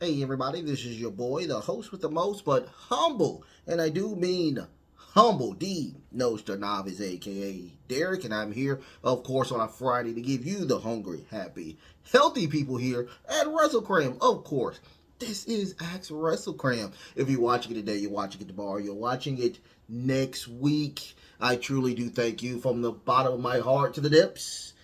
Hey everybody, this is your boy, the host with the most, but humble, and I do mean humble, D Nostradamus, aka Derek, and I'm here, of course, on a Friday to give you the hungry, happy, healthy people here at Wrestlekram, of course. This is Axe Wrestlekram. If you're watching it today, you're watching it tomorrow, you're watching it next week. I truly do thank you from the bottom of my heart to the depths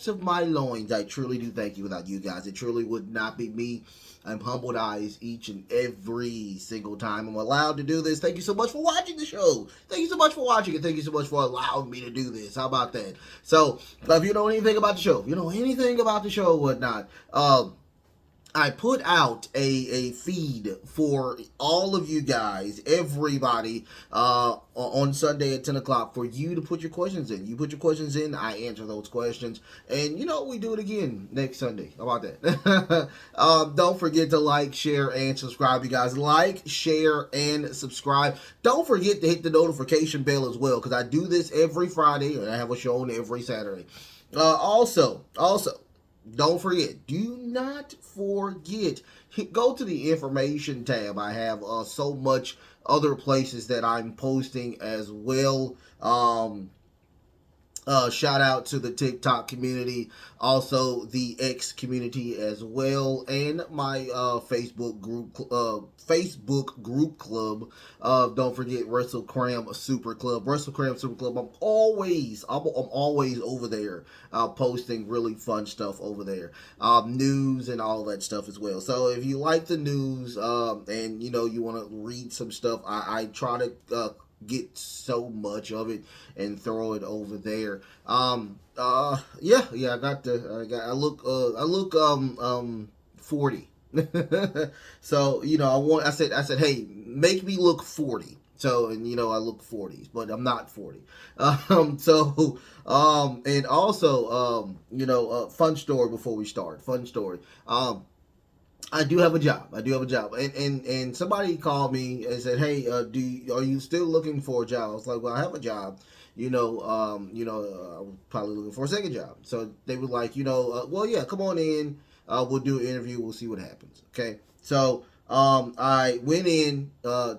of my loins. I truly do thank you. Without you guys, it truly would not be me. I'm humbled eyes each and every single time I'm allowed to do this. Thank you so much for watching the show. Thank you so much for watching it. Thank you so much for allowing me to do this. How about that? So, if you know anything about the show, or whatnot, I put out a feed for all of you guys, everybody, on Sunday at 10 o'clock for you to put your questions in. You put your questions in, I answer those questions. And, we do it again next Sunday. How about that? Don't forget to like, share, and subscribe, you guys. Like, share, and subscribe. Don't forget to hit the notification bell as well, because I do this every Friday, and I have a show on every Saturday. Also, don't forget, do not forget, go to the information tab. I have so much other places that I'm posting as well. Shout out to the TikTok community, also the X community as well, and my Facebook group club. Don't forget Wrestlekram Super Club. Wrestlekram Super Club. I'm always over there, posting really fun stuff over there, news and all that stuff as well. So if you like the news, and you want to read some stuff, I try to get so much of it and throw it over there. I look 40. So, I said, hey, make me look 40. So, and I look 40s, but I'm not 40. And also, fun story before we start. Fun story. I do have a job. And somebody called me and said, "Hey, are you still looking for a job?" I was like, "Well, I have a job. I was probably looking for a second job." So they were like, "Well, yeah, come on in. We'll do an interview. We'll see what happens." Okay. So I went in I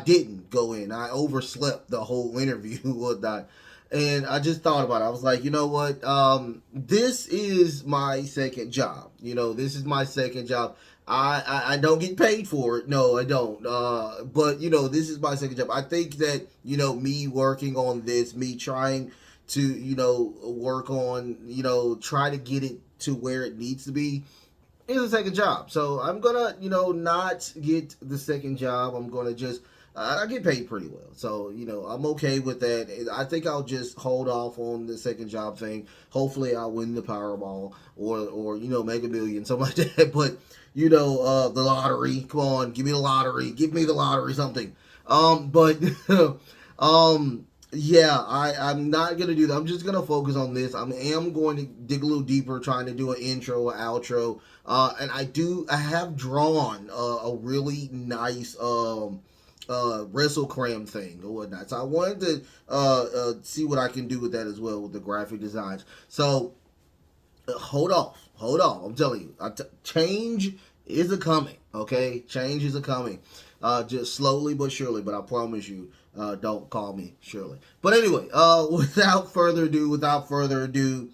didn't go in. I overslept the whole interview whatnot. And I just thought about it. I was like, you know what? This is my second job. This is my second job. I don't get paid for it. No, I don't. But, this is my second job. I think that, me working on this, me trying to, work on, try to get it to where it needs to be, is a second job. So I'm going to, not get the second job. I'm going to just... I get paid pretty well, so I'm okay with that. I think I'll just hold off on the second job thing. Hopefully, I'll win the Powerball or Mega Million, something like that. But the lottery. Come on, give me the lottery. Give me the lottery, something. Yeah, I'm not gonna do that. I'm just gonna focus on this. I am going to dig a little deeper, trying to do an intro, an outro, and I have drawn a really nice Wrestlekram thing or whatnot. So I wanted to see what I can do with that as well with the graphic designs. So hold off. I'm telling you, change is a coming. Okay, change is a coming. Just slowly but surely. But I promise you, don't call me Shirley. But anyway, without further ado.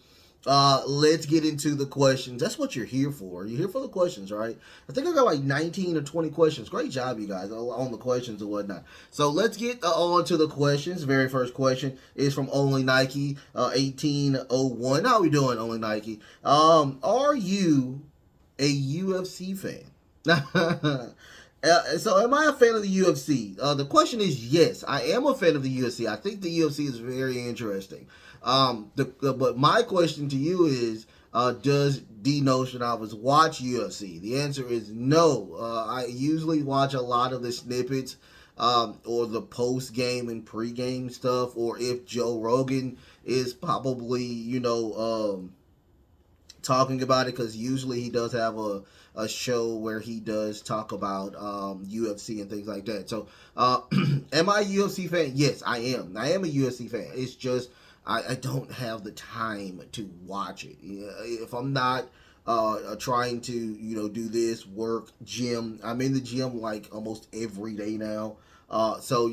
Let's get into the questions. That's what you're here for. You're here for the questions, right? I think I got like 19 or 20 questions. Great job, you guys, on the questions and whatnot. So let's get on to the questions. The very first question is from Only Nike 1801. How are we doing, Only Nike? Are you a UFC fan? So am I a fan of the UFC? The question is yes, I am a fan of the UFC. I think the UFC is very interesting. But my question to you is, does D Nostradamus watch UFC? The answer is no. I usually watch a lot of the snippets, or the post-game and pre-game stuff, or if Joe Rogan is probably, talking about it, because usually he does have a show where he does talk about UFC and things like that. So, am I a UFC fan? Yes, I am. I am a UFC fan. It's just I don't have the time to watch it. If I'm not trying to, do this work, gym. I'm in the gym like almost every day now. So,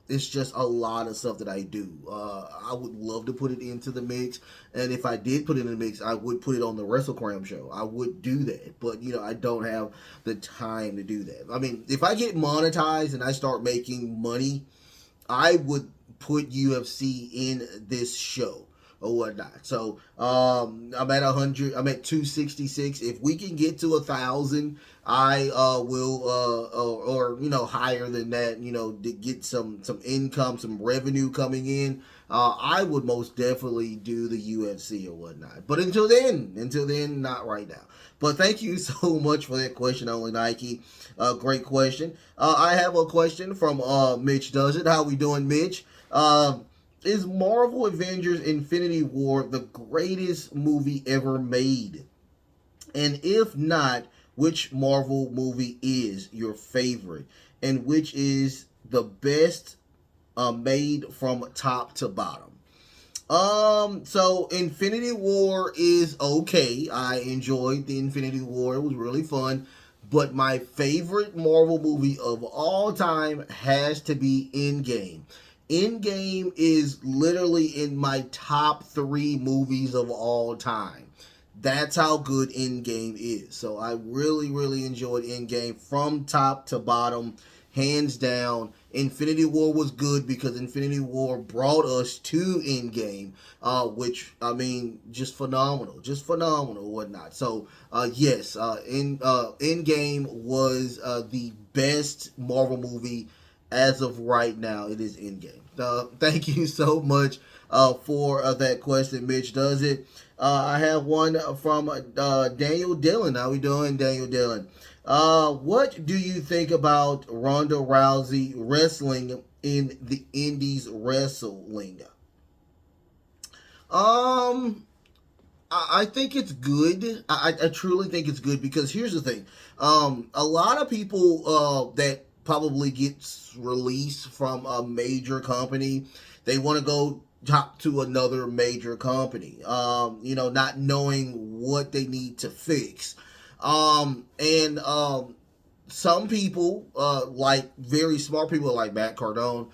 it's just a lot of stuff that I do. I would love to put it into the mix. And if I did put it in the mix, I would put it on the Wrestlekram show. I would do that. But, I don't have the time to do that. I mean, if I get monetized and I start making money, I would put UFC in this show or whatnot. So I'm at 100. I'm at 266. If we can get to 1,000, I will, or higher than that. To get some income, some revenue coming in. I would most definitely do the UFC or whatnot. But until then, not right now. But thank you so much for that question, Only Nike. Great question. I have a question from Mitch Does It. How we doing, Mitch? Is Marvel Avengers Infinity War the greatest movie ever made? And if not, which Marvel movie is your favorite? And which is the best made from top to bottom? So Infinity War is okay. I enjoyed the Infinity War. It was really fun. But my favorite Marvel movie of all time has to be Endgame. Endgame is literally in my top 3 movies of all time. That's how good Endgame is. So I really, really enjoyed Endgame from top to bottom, hands down. Infinity War was good because Infinity War brought us to Endgame, which, I mean, just phenomenal, whatnot. So, yes, Endgame was the best Marvel movie as of right now. It is Endgame. Thank you so much for that question, Mitch Does It. I have one from Daniel Dillon. How we doing, Daniel Dillon? What do you think about Ronda Rousey wrestling in the Indies wrestling? I think it's good. I truly think it's good because here's the thing. A lot of people that probably gets released from a major company, they want to go talk to another major company, not knowing what they need to fix. And some people, like very smart people like Matt Cardone,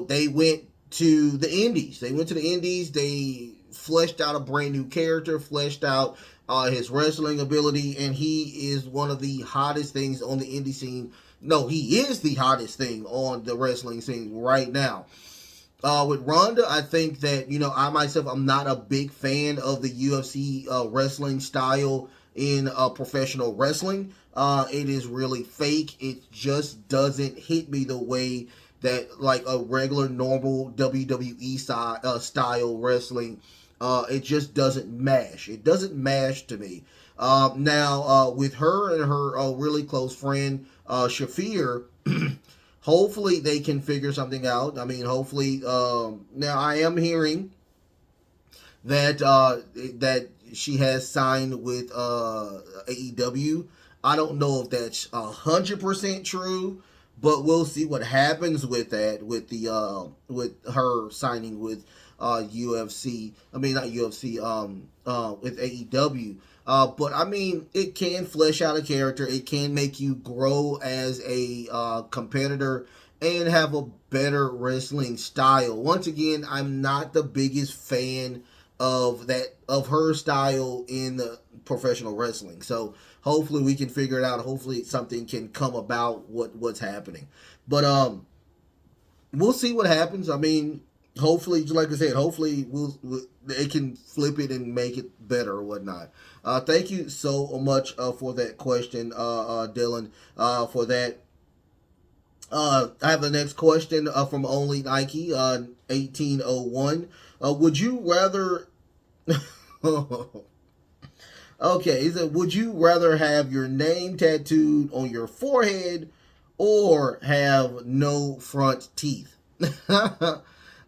they went to the Indies. They fleshed out a brand new character, fleshed out his wrestling ability, and he is one of the hottest things on the indie scene. No, he is the hottest thing on the wrestling scene right now. With Ronda, I think that, I myself, I'm not a big fan of the UFC wrestling style in professional wrestling. It is really fake. It just doesn't hit me the way that like a regular, normal WWE style wrestling. It just doesn't mash. It doesn't mash to me. Now, with her and her really close friend, Shafir, hopefully they can figure something out. I mean, hopefully, now I am hearing that that she has signed with AEW. I don't know if that's 100% true, but we'll see what happens with that, with the with her signing with UFC. I mean, not UFC. With AEW. But I mean, it can flesh out a character. It can make you grow as a competitor and have a better wrestling style. Once again, I'm not the biggest fan of her style in the professional wrestling. So hopefully we can figure it out. Hopefully something can come about what's happening. But we'll see what happens. I mean, hopefully, like I said, hopefully they can flip it and make it better or whatnot. Thank you so much for that question, Dylan, for that. I have the next question from Only Nike, 1801. Would you rather... Okay, he said, would you rather have your name tattooed on your forehead or have no front teeth?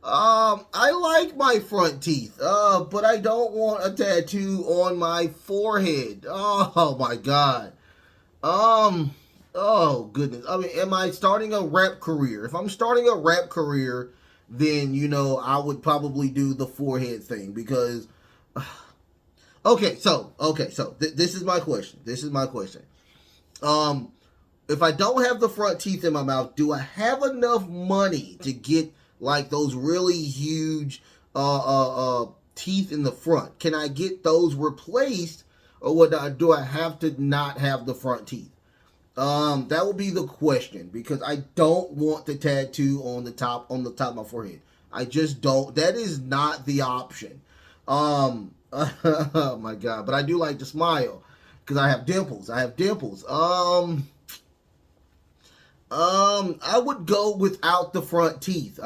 I like my front teeth, but I don't want a tattoo on my forehead. Oh my God. Oh goodness. I mean, am I starting a rap career? If I'm starting a rap career, then I would probably do the forehead thing because This is my question. Um, if I don't have the front teeth in my mouth, do I have enough money to get like those really huge teeth in the front? Can I get those replaced, or do I have to not have the front teeth? That would be the question, because I don't want the tattoo on the top of my forehead. I just don't. That is not the option. Oh my god! But I do like to smile because I have dimples. I would go without the front teeth.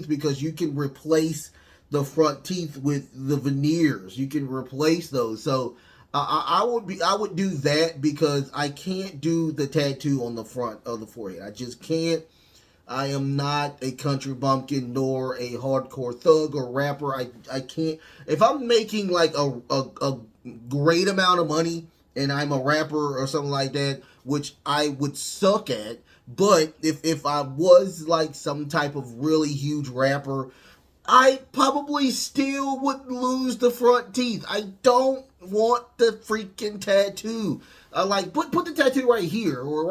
Because you can replace the front teeth with the veneers. You can replace those. So I would do that, because I can't do the tattoo on the front of the forehead. I just can't. I am not a country bumpkin nor a hardcore thug or rapper. I can't. If I'm making like a great amount of money and I'm a rapper or something like that, which I would suck at, but if I was like some type of really huge rapper, I probably still would lose the front teeth. I don't want the freaking tattoo. Like, put the tattoo right here, or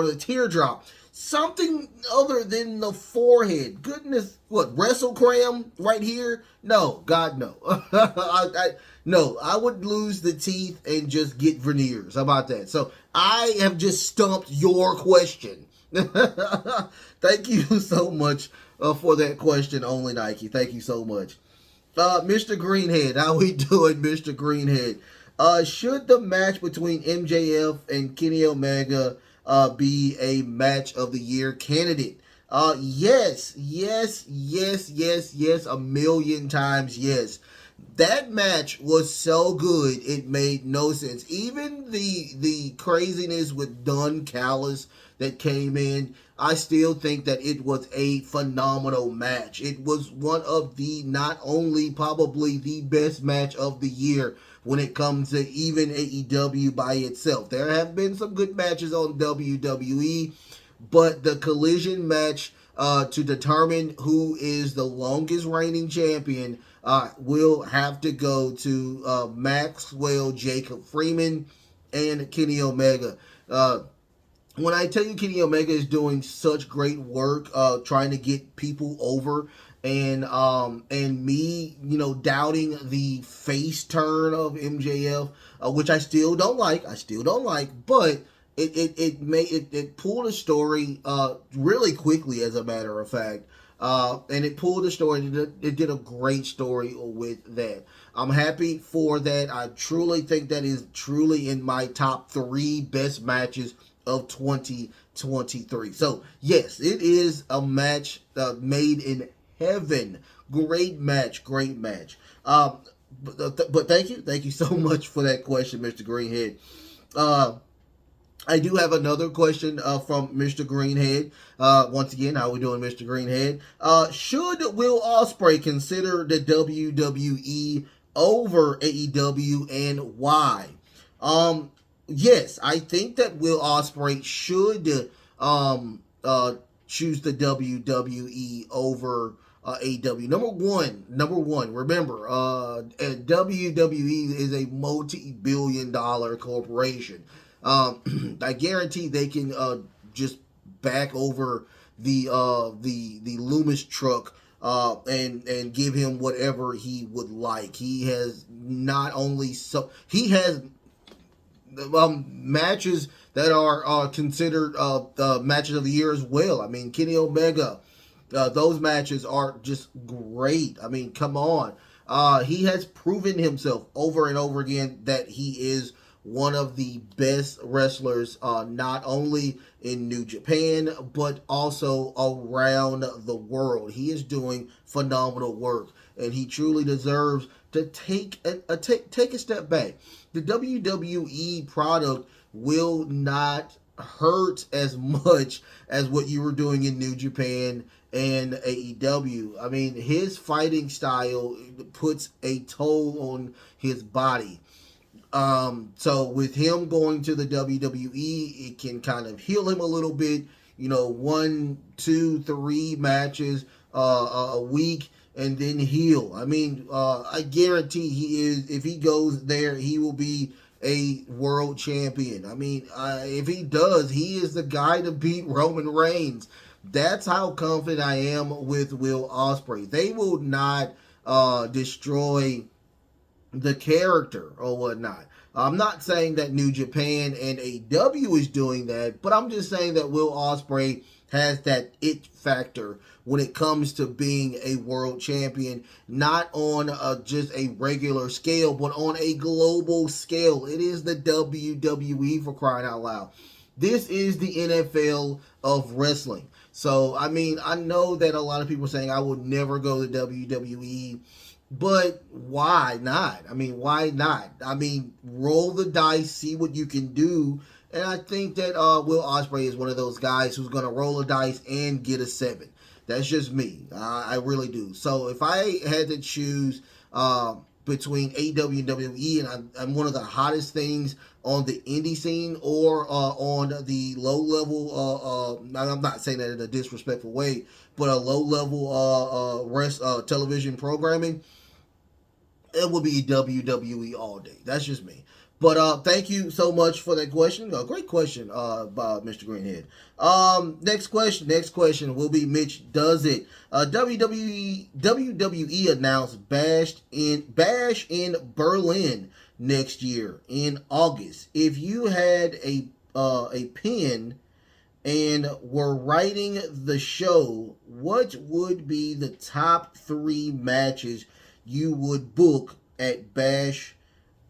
the teardrop. Something other than the forehead. Goodness, what, Wrestlekram right here? No, God, no. No, I would lose the teeth and just get veneers. How about that? So I have just stumped your question. Thank you so much for that question, Only Nike. Thank you so much. Mr. Greenhead, how we doing, Mr. Greenhead? Should the match between MJF and Kenny Omega be a match of the year candidate? Yes, a million times yes. That match was so good, it made no sense. Even the craziness with Don Callis that came in, I still think that it was a phenomenal match. It was one of the, not only probably the best match of the year when it comes to even AEW by itself. There have been some good matches on WWE, but the collision match to determine who is the longest reigning champion will have to go to Maxwell Jacob Freeman and Kenny Omega. When I tell you Kenny Omega is doing such great work trying to get people over, and me, doubting the face turn of MJF, which I still don't like, but it pulled a story really quickly, as a matter of fact. And it pulled a story. It did a great story with that. I'm happy for that. I truly think that is truly in my top 3 best matches of 2023. So yes, it is a match made in heaven. Great match. But thank you so much for that question, Mr. Greenhead. I do have another question from Mr. Greenhead. Once again, how we doing, Mr. Greenhead? Should Will Ospreay consider the WWE over AEW, and why? Yes, I think that Will Ospreay should choose the WWE over AEW. Number one. Remember, WWE is a multi-billion-dollar corporation. I guarantee they can just back over the Loomis truck and give him whatever he would like. He has not only he has matches that are considered matches of the year as well. I mean, Kenny Omega, those matches are just great. I mean, come on. He has proven himself over and over again that he is one of the best wrestlers, not only in New Japan, but also around the world. He is doing phenomenal work, and he truly deserves to take a step back. The WWE product will not hurt as much as what you were doing in New Japan and AEW. I mean, his fighting style puts a toll on his body. So with him going to the WWE, it can kind of heal him a little bit. 1, 2, 3 matches a week and then heel. I mean, I guarantee he is. If he goes there, he will be a world champion. I mean, if he does, he is the guy to beat Roman Reigns. That's how confident I am with Will Ospreay. They will not destroy the character or whatnot. I'm not saying that New Japan and AEW is doing that, but I'm just saying that Will Ospreay has that it factor when it comes to being a world champion, not on just a regular scale, but on a global scale. It is the WWE, for crying out loud. This is the NFL of wrestling. So, I mean, I know that a lot of people are saying I would never go to WWE. But why not? I mean, why not? I mean, roll the dice, see what you can do. And I think that Will Ospreay is one of those guys who's going to roll the dice and get a 7. That's just me. I really do. So if I had to choose between AEW and WWE, and I'm one of the hottest things on the indie scene or on the low level, I'm not saying that in a disrespectful way, but a low level television programming, it will be WWE all day. That's just me. But thank you so much for that question. Great question, by Mr. Greenhead. Next question will be Mitch Does It. WWE announced Bash in Berlin next year in August. If you had a pen and were writing the show, what would be the top 3 matches you would book at Bash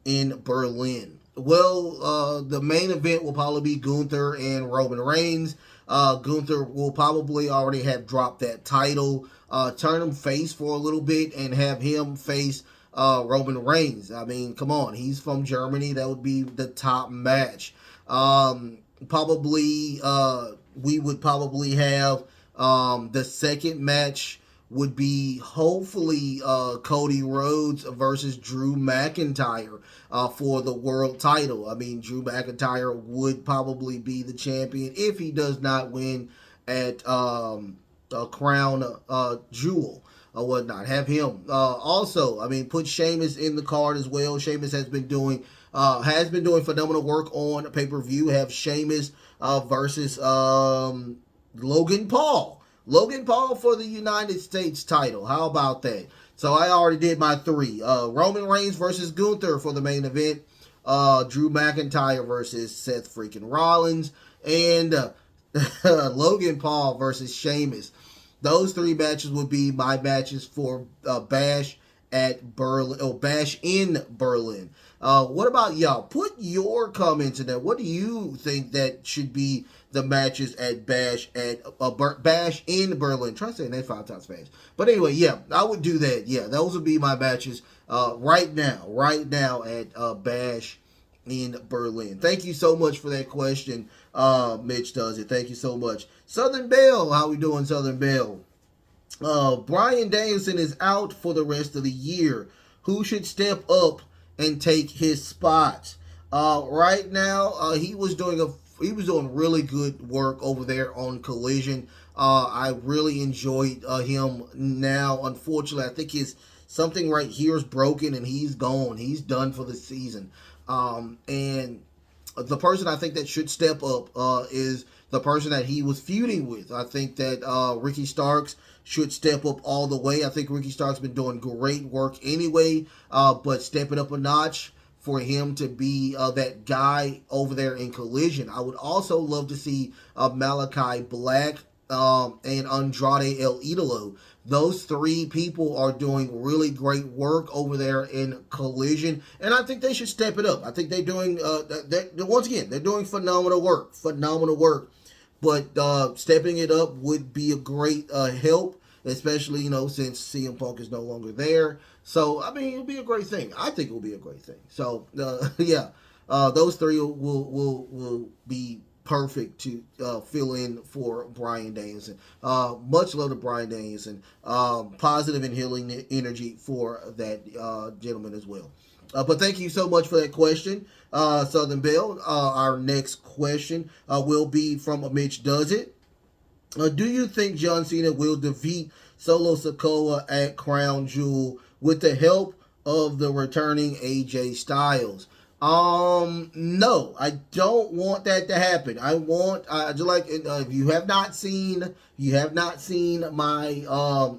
in Berlin? Well, the main event will probably be Gunther and Roman Reigns. Gunther will probably already have dropped that title, turn him face for a little bit, and have him face Roman Reigns. I mean, come on, he's from Germany. That would be the top match. Probably, we would probably have the second match would be hopefully Cody Rhodes versus Drew McIntyre for the world title. I mean, Drew McIntyre would probably be the champion if he does not win at Crown Jewel or whatnot. Have him. Also, I mean, put Sheamus in the card as well. Sheamus has been doing phenomenal work on pay-per-view. Have Sheamus versus Logan Paul. Logan Paul for the United States title. How about that? So I already did my 3. Roman Reigns versus Gunther for the main event. Drew McIntyre versus Seth freaking Rollins. And Logan Paul versus Sheamus. Those 3 matches would be my matches for Bash at Berlin. Oh, Bash in Berlin. What about y'all? Put your comments in there. What do you think that should be the matches at Bash in Berlin? Try saying that 5 times fast. But anyway, yeah, I would do that. Yeah, those would be my matches right now at Bash in Berlin. Thank you so much for that question, Mitch Does It. Thank you so much. Southern Belle, how we doing, Southern Belle? Bryan Danielson is out for the rest of the year. Who should step up and take his spot? Right now, he was doing really good work over there on Collision. I really enjoyed him. Now, unfortunately, I think something right here is broken and he's gone. He's done for the season. And the person I think that should step up is the person that he was feuding with. I think that Ricky Starks should step up all the way. I think Ricky Starks been doing great work anyway, but stepping up a notch for him to be that guy over there in Collision. I would also love to see Malachi Black and Andrade El Idolo. Those 3 people are doing really great work over there in Collision, and I think they should step it up. I think they're doing, once again, they're doing phenomenal work. But stepping it up would be a great help, especially, since CM Punk is no longer there. So, I mean, it'll be a great thing. I think it will be a great thing. So, yeah, those 3 will be perfect to fill in for Bryan Danielson. Much love to Bryan Danielson. Positive and healing energy for that gentleman as well. But thank you so much for that question, Southern Belle. Our next question will be from Mitch Does It. Do you think John Cena will defeat Solo Sikoa at Crown Jewel with the help of the returning AJ Styles. No, I don't want that to happen. I want, just like, if you have not seen, my,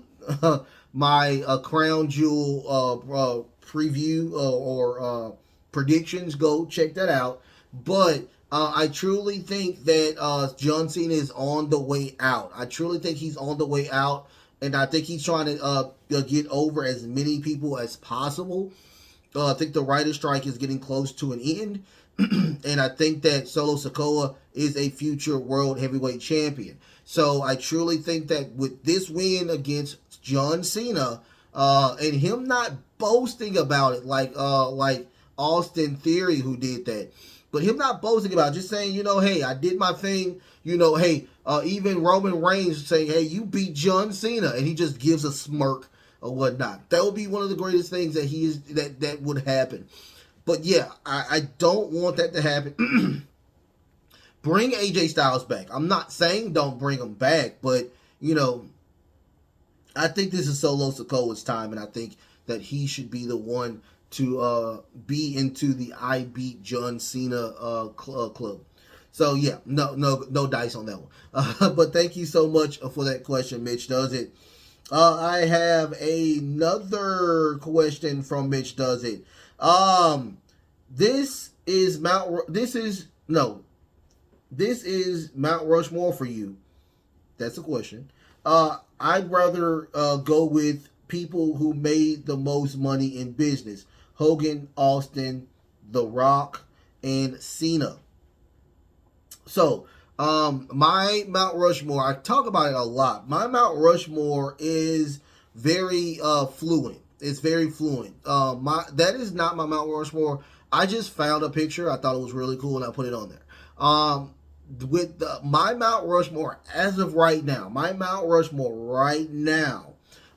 my Crown Jewel preview or predictions, go check that out. But I truly think that John Cena is on the way out. I truly think he's on the way out, and I think he's trying to get over as many people as possible. I think the writer's strike is getting close to an end, and I think that Solo Sikoa is a future world heavyweight champion. So I truly think that with this win against John Cena, and him not boasting about it like Austin Theory, who did that, but him not boasting about it, just saying, hey, I did my thing. Hey, even Roman Reigns saying, hey, you beat John Cena, and he just gives a smirk or whatnot. That would be one of the greatest things that would happen. But yeah, I don't want that to happen. Bring AJ Styles back. I'm not saying don't bring him back, but I think this is Solo Sikoa's time, and I think that he should be the one to be into the I Beat John Cena club. So yeah, no dice on that one. But thank you so much for that question, Mitch Does It. I have another question from Mitch Does It. This is Mount Rushmore for you. That's the question. I'd rather go with people who made the most money in business: Hogan, Austin, The Rock, and Cena. So, my Mount Rushmore, I talk about it a lot. My Mount Rushmore is very fluent. It's very fluent. That is not my Mount Rushmore. I just found a picture. I thought it was really cool, and I put it on there. My Mount Rushmore as of right now,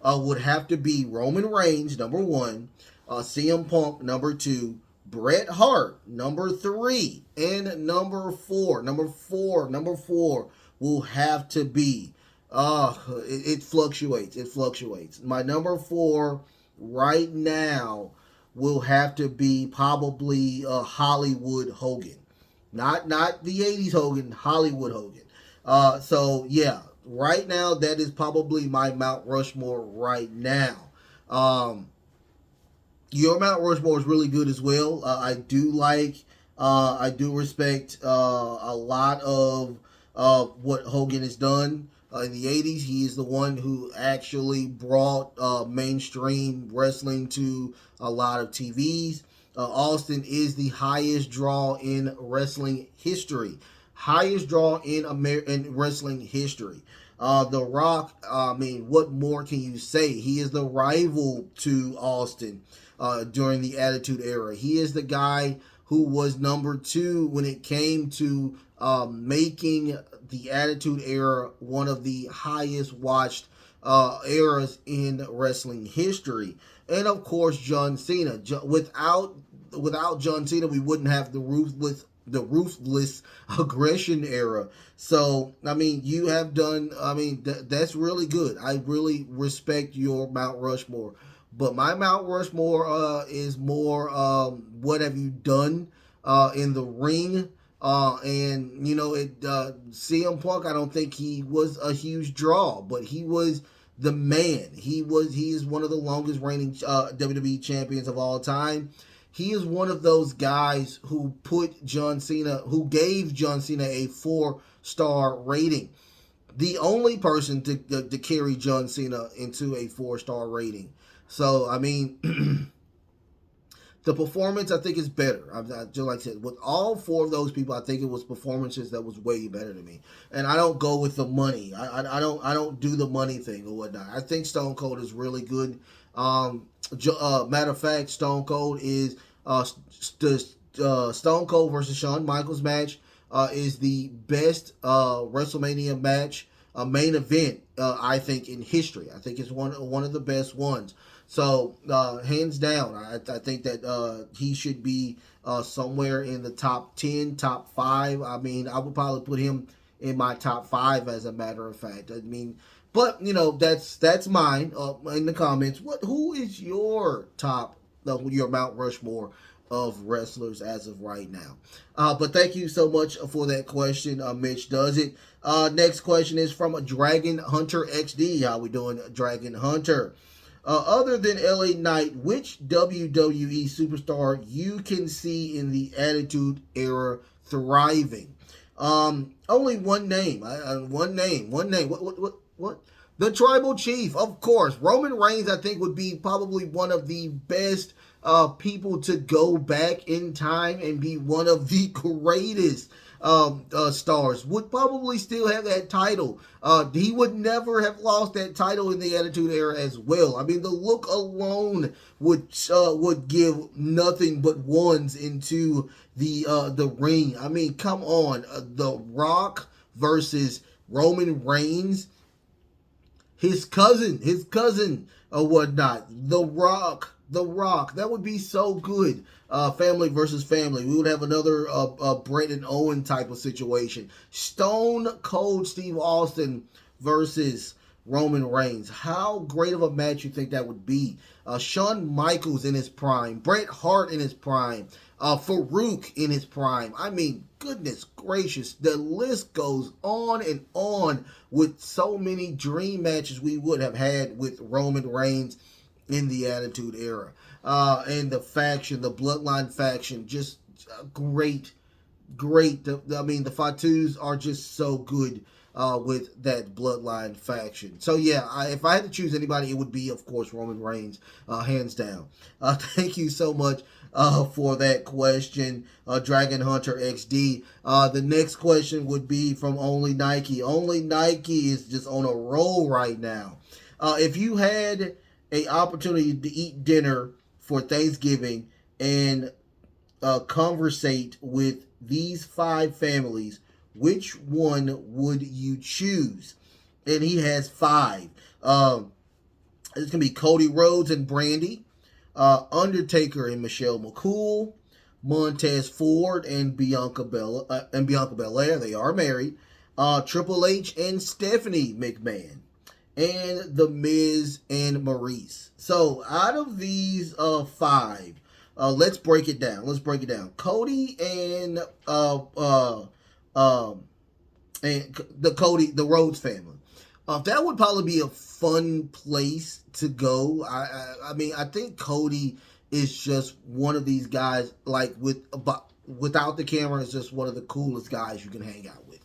would have to be Roman Reigns, number 1, CM Punk, number 2, Bret Hart, number 3, and number 4 will have to be, it fluctuates. My number 4 right now will have to be probably Hollywood Hogan. Not the 80s Hogan, Hollywood Hogan. So yeah, right now that is probably my Mount Rushmore right now. Your Mount Rushmore is really good as well. I do respect a lot of what Hogan has done in the 80s. He is the one who actually brought mainstream wrestling to a lot of TVs. Austin is the highest draw in wrestling history. In wrestling history. The Rock, what more can you say? He is the rival to Austin during the Attitude Era. He is the guy who was number 2 when it came to making the Attitude Era one of the highest watched eras in wrestling history. And of course, John Cena. Without John Cena, we wouldn't have the ruthless aggression era. So, you have done, that's really good. I really respect your Mount Rushmore. But my Mount Rushmore is more, what have you done in the ring? CM Punk, I don't think he was a huge draw, but he was the man. He is one of the longest reigning WWE champions of all time. He is one of those guys who gave John Cena a 4-star rating. The only person to carry John Cena into a 4-star rating. So, the performance, I think, is better. Just like I said, with all 4 of those people, I think it was performances that was way better to me. And I don't go with the money. I don't do the money thing or whatnot. I think Stone Cold is really good. Matter of fact, Stone Cold is Stone Cold versus Shawn Michaels match is the best WrestleMania match, main event, I think, in history. I think it's one of the best ones. So hands down, I think that he should be somewhere in the top 10, top 5. I would probably put him in my top 5 as a matter of fact. But that's mine. In the comments, who is your top, your Mount Rushmore of wrestlers as of right now? But thank you so much for that question, Mitch Does It. Next question is from Dragon Hunter XD. How we doing, Dragon Hunter? Other than LA Knight, which WWE superstar you can see in the Attitude Era thriving? Only one name. One name. What? The Tribal Chief, of course. Roman Reigns, I think, would be probably one of the best people to go back in time and be one of the greatest stars. Would probably still have that title. He would never have lost that title in the Attitude Era as well. I mean, the look alone would give nothing but ones into the ring. I mean, come on, The Rock versus Roman Reigns. His cousin, or whatnot. The Rock. That would be so good. Family versus family. We would have another Bret and Owen type of situation. Stone Cold Steve Austin versus Roman Reigns. How great of a match you think that would be? Shawn Michaels in his prime. Bret Hart in his prime. Farouk in his prime. I mean, goodness gracious, the list goes on and on with so many dream matches we would have had with Roman Reigns in the Attitude Era. And the faction, the Bloodline faction, just great. The Fatus are just so good with that Bloodline faction. So yeah, if I had to choose anybody, it would be, of course, Roman Reigns, hands down. Thank you so much for that question, Dragon Hunter XD. The next question would be from Only Nike. Only Nike is just on a roll right now. If you had an opportunity to eat dinner for Thanksgiving and conversate with these 5 families, which one would you choose? And he has 5. It's going to be Cody Rhodes and Brandy, Undertaker and Michelle McCool, Montez Ford and Bianca Belair. They are married. Triple H and Stephanie McMahon, and The Miz and Maurice. So out of these 5, let's break it down. Cody and the Rhodes family. That would probably be a fun place to go. I mean, I think Cody is just one of these guys, like without the camera, is just one of the coolest guys you can hang out with.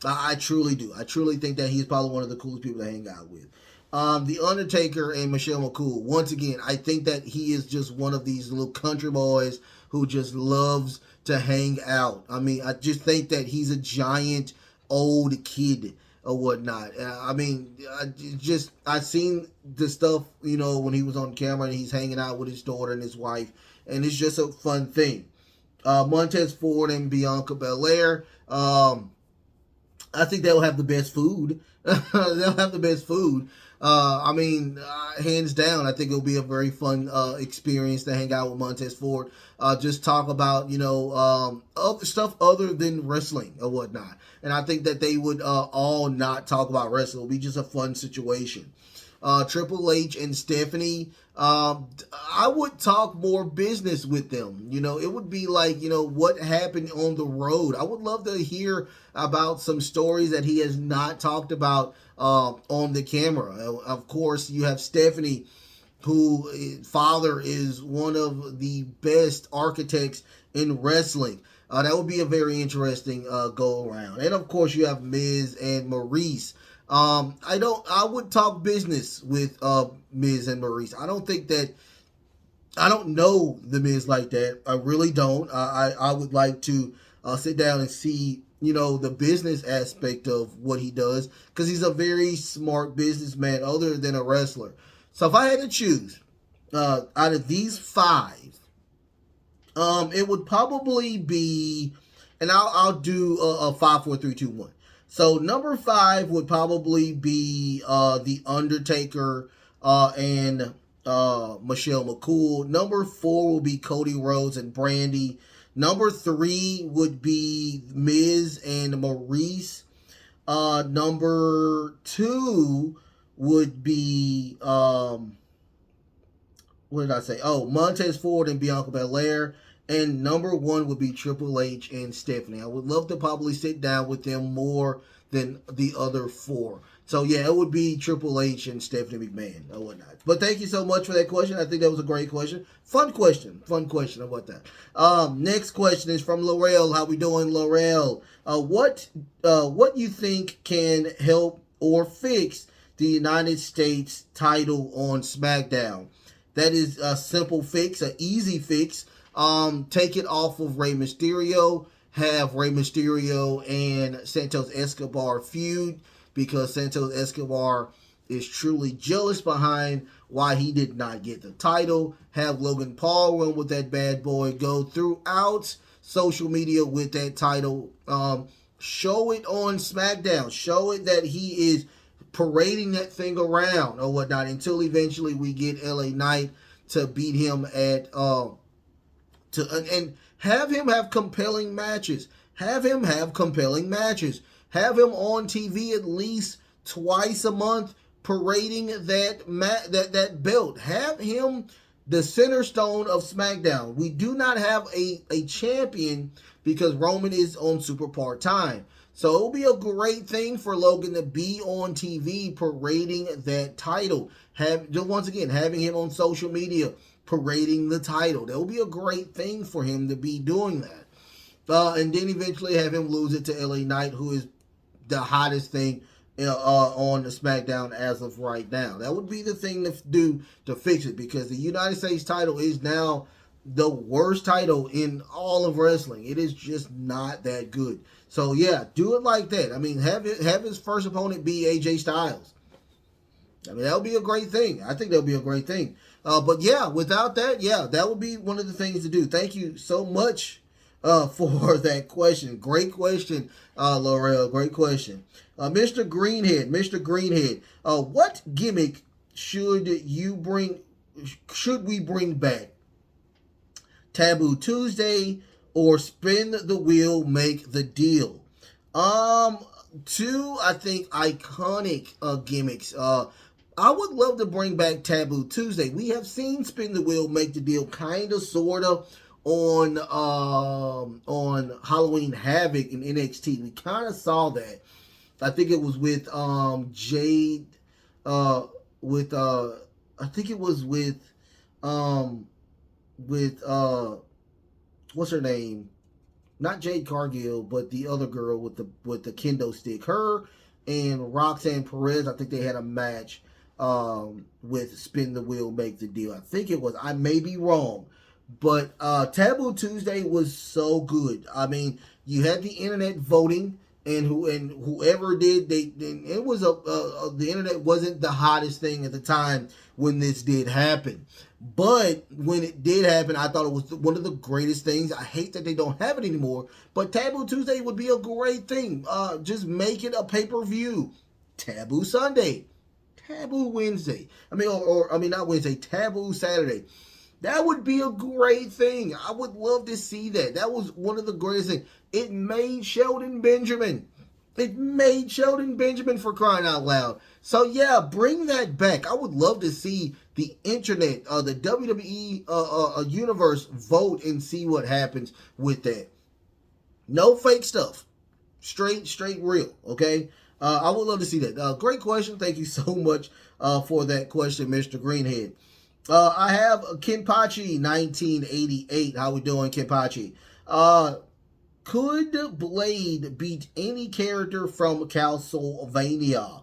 I truly do. I truly think that he's probably one of the coolest people to hang out with. The Undertaker and Michelle McCool. Once again, I think that he is just one of these little country boys who just loves to hang out. I mean, I just think that he's a giant old kid or whatnot. I mean, I've seen the stuff, when he was on camera and he's hanging out with his daughter and his wife, and it's just a fun thing. Montez Ford and Bianca Belair. I think they'll have the best food. They'll have the best food. Hands down, I think it'll be a very fun experience to hang out with Montez Ford. Just talk about, other stuff other than wrestling or whatnot. And I think that they would all not talk about wrestling. It'll be just a fun situation. Triple H and Stephanie, I would talk more business with them. It would be like, what happened on the road. I would love to hear about some stories that he has not talked about on the camera. Of course, you have Stephanie, who father is one of the best architects in wrestling. That would be a very interesting go around. And of course, you have Miz and Maurice. I would talk business with Miz and Maurice. I don't know the Miz like that. I really don't. I would like to sit down and see, the business aspect of what he does, because he's a very smart businessman other than a wrestler. So if I had to choose out of these 5, it would probably be, and I'll do a 5, 4, 3, 2, 1. So number 5 would probably be The Undertaker and Michelle McCool. Number 4 will be Cody Rhodes and Brandy. Number 3 would be Miz and Maurice. Number 2 would be what did I say? Oh, Montez Ford and Bianca Belair. And number 1 would be Triple H and Stephanie. I would love to probably sit down with them more than the other 4. So yeah, it would be Triple H and Stephanie McMahon or whatnot. But thank you so much for that question. I think that was a great question. Fun question. Fun question about that. Next question is from Laurel. How we doing, Laurel? What you think can help or fix the United States title on SmackDown? That is a simple fix, an easy fix. Take it off of Rey Mysterio. Have Rey Mysterio and Santos Escobar feud, because Santos Escobar is truly jealous behind why he did not get the title. Have Logan Paul run with that bad boy. Go throughout social media with that title. Show it on SmackDown. Show it that he is parading that thing around or whatnot until eventually we get LA Knight to beat him at and have him have compelling matches. Have him have compelling matches. Have him on TV at least twice a month parading that belt. Have him the center stone of SmackDown. We do not have a champion because Roman is on super part-time. So it'll be a great thing for Logan to be on TV parading that title. Once again, having him on social media parading the title. That will be a great thing for him to be doing that. And then eventually have him lose it to LA Knight, who is the hottest thing on the SmackDown as of right now. That would be the thing to do to fix it, because the United States title is now the worst title in all of wrestling. It is just not that good. So yeah, do it like that. I mean, have his first opponent be AJ Styles. I mean, that would be a great thing. I think that would be a great thing. But yeah, without that, yeah, that would be one of the things to do. Thank you so much for that question. Great question, Laurel. Great question. Mr. Greenhead, what gimmick should we bring back? Taboo Tuesday or spin the wheel, make the deal? Two, I think, iconic gimmicks. I would love to bring back Taboo Tuesday. We have seen Spin the Wheel, Make the Deal kind of, sort of, on Halloween Havoc in NXT. We kind of saw that. I think it was with Jade, I think it was with what's her name? Not Jade Cargill, but the other girl with the kendo stick. Her and Roxanne Perez, I think they had a match with Spin the Wheel, Make the Deal. I think it was. I may be wrong. But Taboo Tuesday was so good. I mean, you had the internet voting, and whoever did, it was the internet wasn't the hottest thing at the time when this did happen. But when it did happen, I thought it was one of the greatest things. I hate that they don't have it anymore, but Taboo Tuesday would be a great thing. Just make it a pay-per-view. Taboo Sunday. Taboo Wednesday. I mean, not Wednesday, Taboo Saturday. That would be a great thing. I would love to see that. That was one of the greatest things. It made Sheldon Benjamin. It made Sheldon Benjamin, for crying out loud. So yeah, bring that back. I would love to see the internet, the WWE universe vote and see what happens with that. No fake stuff. Straight real, okay? I would love to see that. Great question. Thank you so much for that question, Mr. Greenhead. I have Kenpachi 1988. How we doing, Kenpachi? Could Blade beat any character from Castlevania?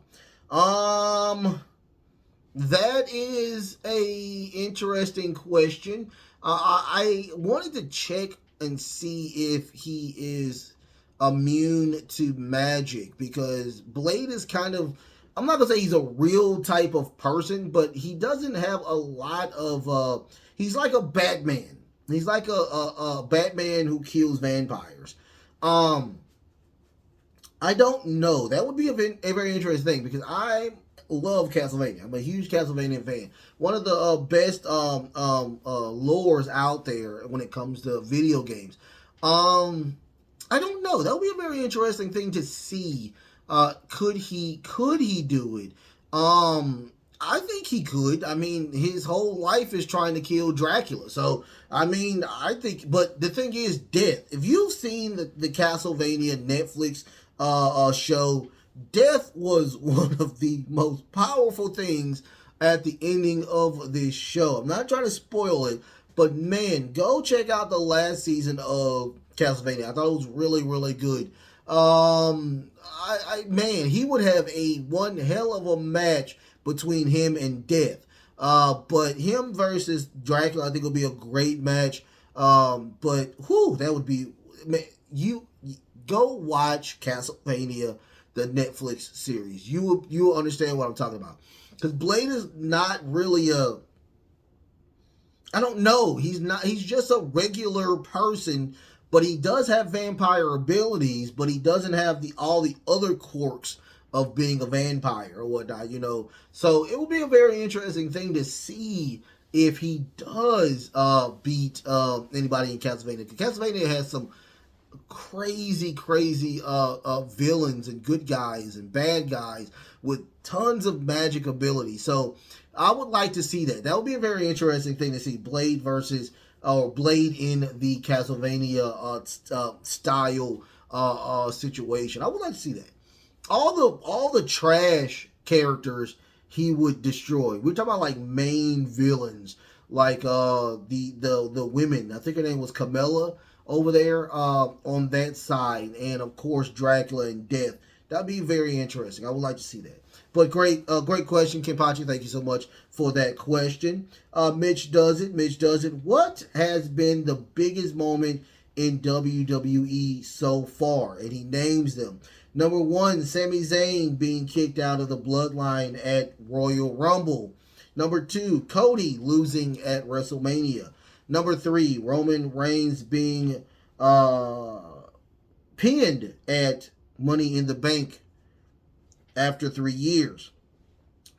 That is a interesting question. I wanted to check and see if he is immune to magic, because Blade is kind of, I'm not going to say he's a real type of person, but he doesn't have a lot of, he's like a Batman. He's like a Batman who kills vampires. I don't know. That would be a very interesting thing, because I love Castlevania. I'm a huge Castlevania fan. One of the best lores out there when it comes to video games. I don't know. That would be a very interesting thing to see Could he do it? I think he could. I mean, his whole life is trying to kill Dracula. So, I mean, I think, but the thing is, death. If you've seen the Castlevania Netflix show, death was one of the most powerful things at the ending of this show. I'm not trying to spoil it, but man, go check out the last season of Castlevania. I thought it was really, really good. Man, he would have a one hell of a match between him and Death. But him versus Dracula, I think will be a great match. But whew, that would be, man, you go watch Castlevania, the Netflix series. You will understand what I'm talking about. Because Blade is not really I don't know. He's just a regular person, but he does have vampire abilities, but he doesn't have all the other quirks of being a vampire or whatnot, So it will be a very interesting thing to see if he does beat anybody in Castlevania. Castlevania has some crazy villains and good guys and bad guys with tons of magic ability. So I would like to see that. That would be a very interesting thing to see. Blade versus Blade in the Castlevania style situation. I would like to see that. All the trash characters he would destroy. We're talking about like main villains, like the women. I think her name was Camilla over there on that side, and of course Dracula and Death. That'd be very interesting. I would like to see that. But great question, Kenpachi. Thank you so much for that question. Mitch does it. What has been the biggest moment in WWE so far? And he names them. Number 1, Sami Zayn being kicked out of the Bloodline at Royal Rumble. Number 2, Cody losing at WrestleMania. Number 3, Roman Reigns being pinned at Money in the Bank after 3 years.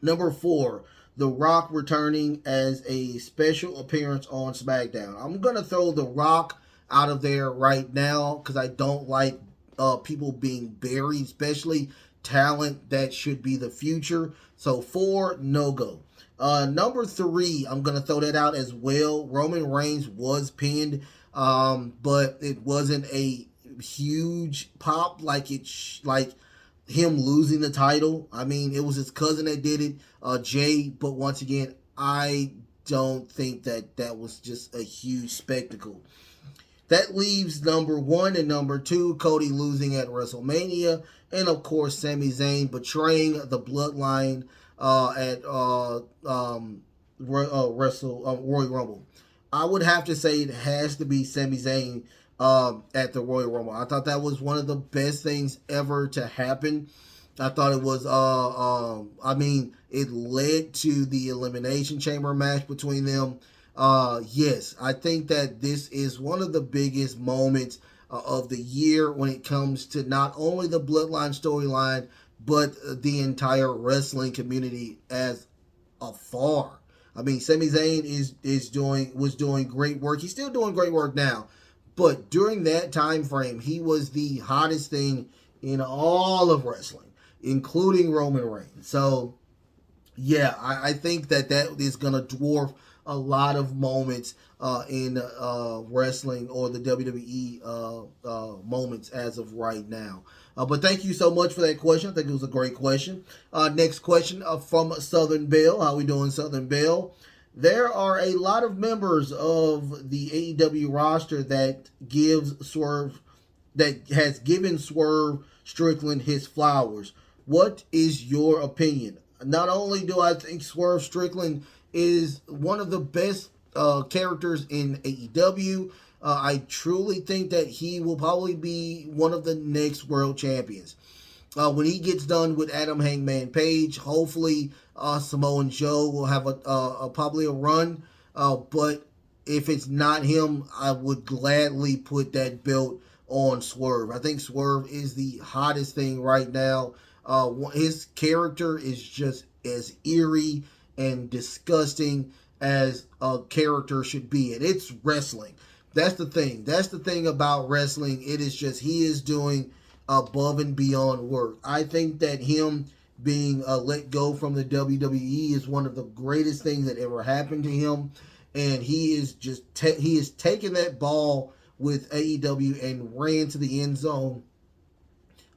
Number 4, The Rock returning as a special appearance on SmackDown. I'm going to throw The Rock out of there right now because I don't like people being buried, especially talent that should be the future. So 4, no go. Number 3, I'm going to throw that out as well. Roman Reigns was pinned, but it wasn't a huge pop like him losing the title. I mean, it was his cousin that did it, Jay, but once again, I don't think that was just a huge spectacle. That leaves number 1 and number 2, Cody losing at WrestleMania, and of course Sami Zayn betraying the Bloodline at Royal Rumble. I would have to say it has to be Sami Zayn at the Royal Rumble. I thought that was one of the best things ever to happen. I thought it was, it led to the Elimination Chamber match between them. Yes, I think that this is one of the biggest moments of the year when it comes to not only the Bloodline storyline, but the entire wrestling community as afar. I mean, Sami Zayn was doing great work. He's still doing great work now, but during that time frame, he was the hottest thing in all of wrestling, including Roman Reigns. So, yeah, I think that is going to dwarf a lot of moments in wrestling or the WWE moments as of right now. But thank you so much for that question. I think it was a great question. Next question from Southern Belle. How we doing, Southern Belle? There are a lot of members of the AEW roster that has given Swerve Strickland his flowers. What is your opinion? Not only do I think Swerve Strickland is one of the best characters in AEW, I truly think that he will probably be one of the next world champions. When he gets done with Adam Hangman Page, hopefully Samoa Joe will have probably a run. But if it's not him, I would gladly put that belt on Swerve. I think Swerve is the hottest thing right now. His character is just as eerie and disgusting as a character should be. And it's wrestling. That's the thing. That's the thing about wrestling. It is just, he is doing above and beyond work. I think that him being let go from the WWE is one of the greatest things that ever happened to him, and he is just he has taken that ball with AEW and ran to the end zone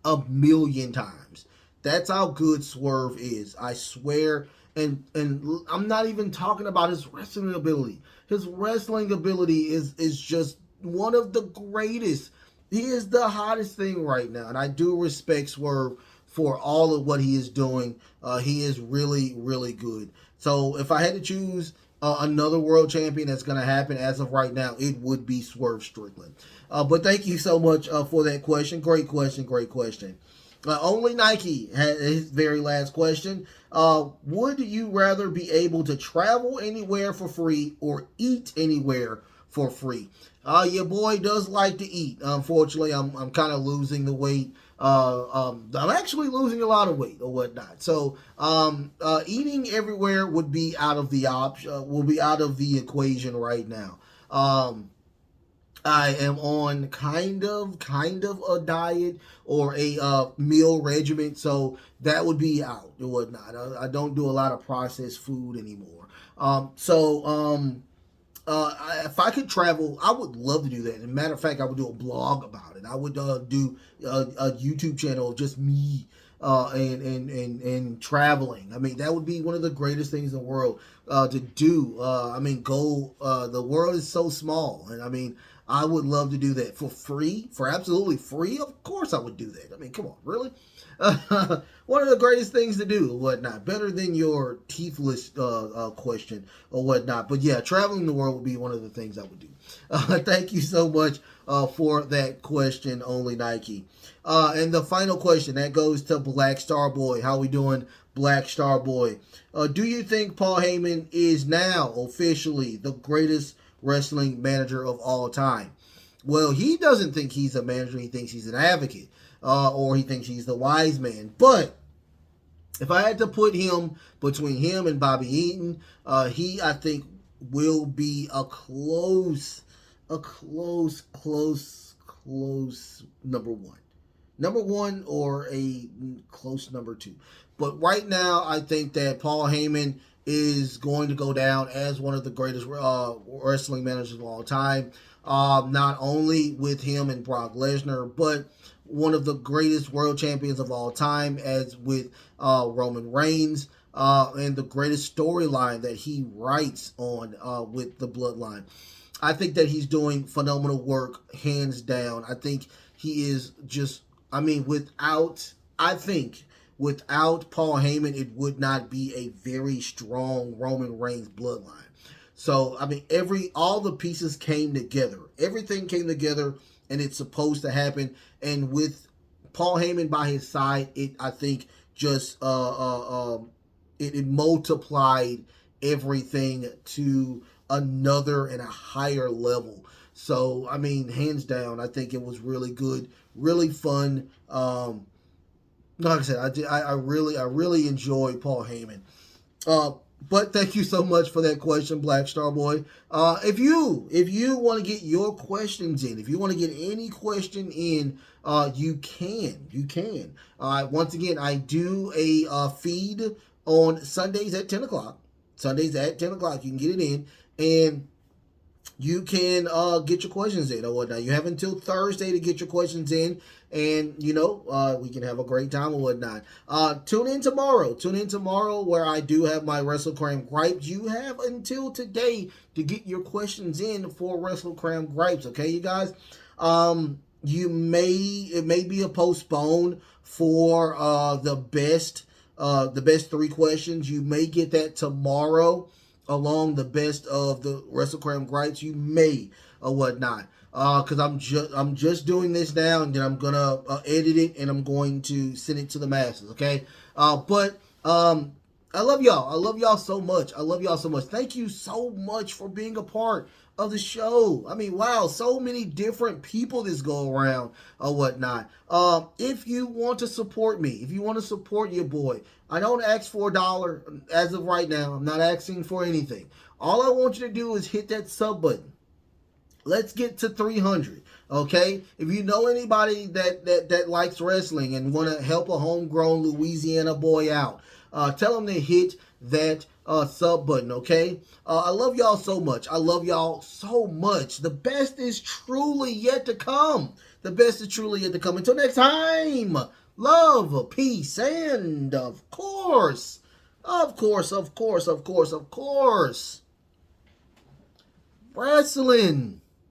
a million times. That's how good Swerve is. I swear. And I'm not even talking about his wrestling ability. His wrestling ability is just one of the greatest. He is the hottest thing right now, and I do respect Swerve for all of what he is doing. He is really, really good. So if I had to choose another world champion that's going to happen as of right now, it would be Swerve Strickland. But thank you so much for that question. Great question, great question. Only Nike had his very last question. Would you rather be able to travel anywhere for free or eat anywhere for free? Your boy does like to eat. Unfortunately, I'm kind of losing the weight. I'm actually losing a lot of weight or whatnot. So eating everywhere would be out of the will be out of the equation right now. I am on kind of a diet or a meal regimen, so that would be out or whatnot. I don't do a lot of processed food anymore. If I could travel, I would love to do that. As a matter of fact, I would do a blog about it. I would do a YouTube channel of just me and traveling. I mean, that would be one of the greatest things in the world to do. The world is so small, and I mean, I would love to do that for free, for absolutely free. Of course, I would do that. I mean, come on, really? One of the greatest things to do, or whatnot. Better than your teethless question or whatnot. But yeah, traveling the world would be one of the things I would do. Thank you so much for that question, Only Nike. And the final question that goes to Black Star Boy. How we doing, Black Star Boy? Do you think Paul Heyman is now officially the greatest wrestling manager of all time? Well, he doesn't think he's a manager. He thinks he's an advocate, or he thinks he's the wise man. But if I had to put him between him and Bobby Eaton, he, I think, will be a close number one. Number one or a close number two. But right now, I think that Paul Heyman is going to go down as one of the greatest wrestling managers of all time. Not only with him and Brock Lesnar, but one of the greatest world champions of all time, as with Roman Reigns, and the greatest storyline that he writes on with the Bloodline. I think that he's doing phenomenal work, hands down. I think he is just, without Paul Heyman, it would not be a very strong Roman Reigns bloodline. So, all the pieces came together. Everything came together, and it's supposed to happen. And with Paul Heyman by his side, it multiplied everything to another and a higher level. So, hands down, I think it was really good, really fun. Like I said, I really enjoyed Paul Heyman. But thank you so much for that question, Black Star Boy. If you want to get your questions in, if you want to get any question in, you can. Once again, I do a feed on Sundays at 10 o'clock. Sundays at 10 o'clock, you can get it in, and you can get your questions in or whatnot. You have until Thursday to get your questions in, and we can have a great time or whatnot. Tune in tomorrow where I do have my Wrestlekram gripes. You have until today to get your questions in for Wrestlekram gripes. Okay, you guys. It may be a postpone for the best 3 questions. You may get that tomorrow along the best of the Wrestlekram gripes. You may or whatnot. Because I'm just doing this now, and then I'm gonna edit it, and I'm going to send it to the masses. Okay, but I love y'all. I love y'all so much. Thank you so much for being a part of the show. Wow, so many different people this go around or whatnot. If you want to support me, if you want to support your boy, I don't ask for $1 as of right now. I'm not asking for anything. All I want you to do is hit that sub button. Let's get to 300. Okay, if you know anybody that likes wrestling and want to help a homegrown Louisiana boy out, tell them to hit that sub button. Okay, I love y'all so much. I love y'all so much. The best is truly yet to come. The best is truly yet to come. Until next time, love, peace, and of course, wrestling.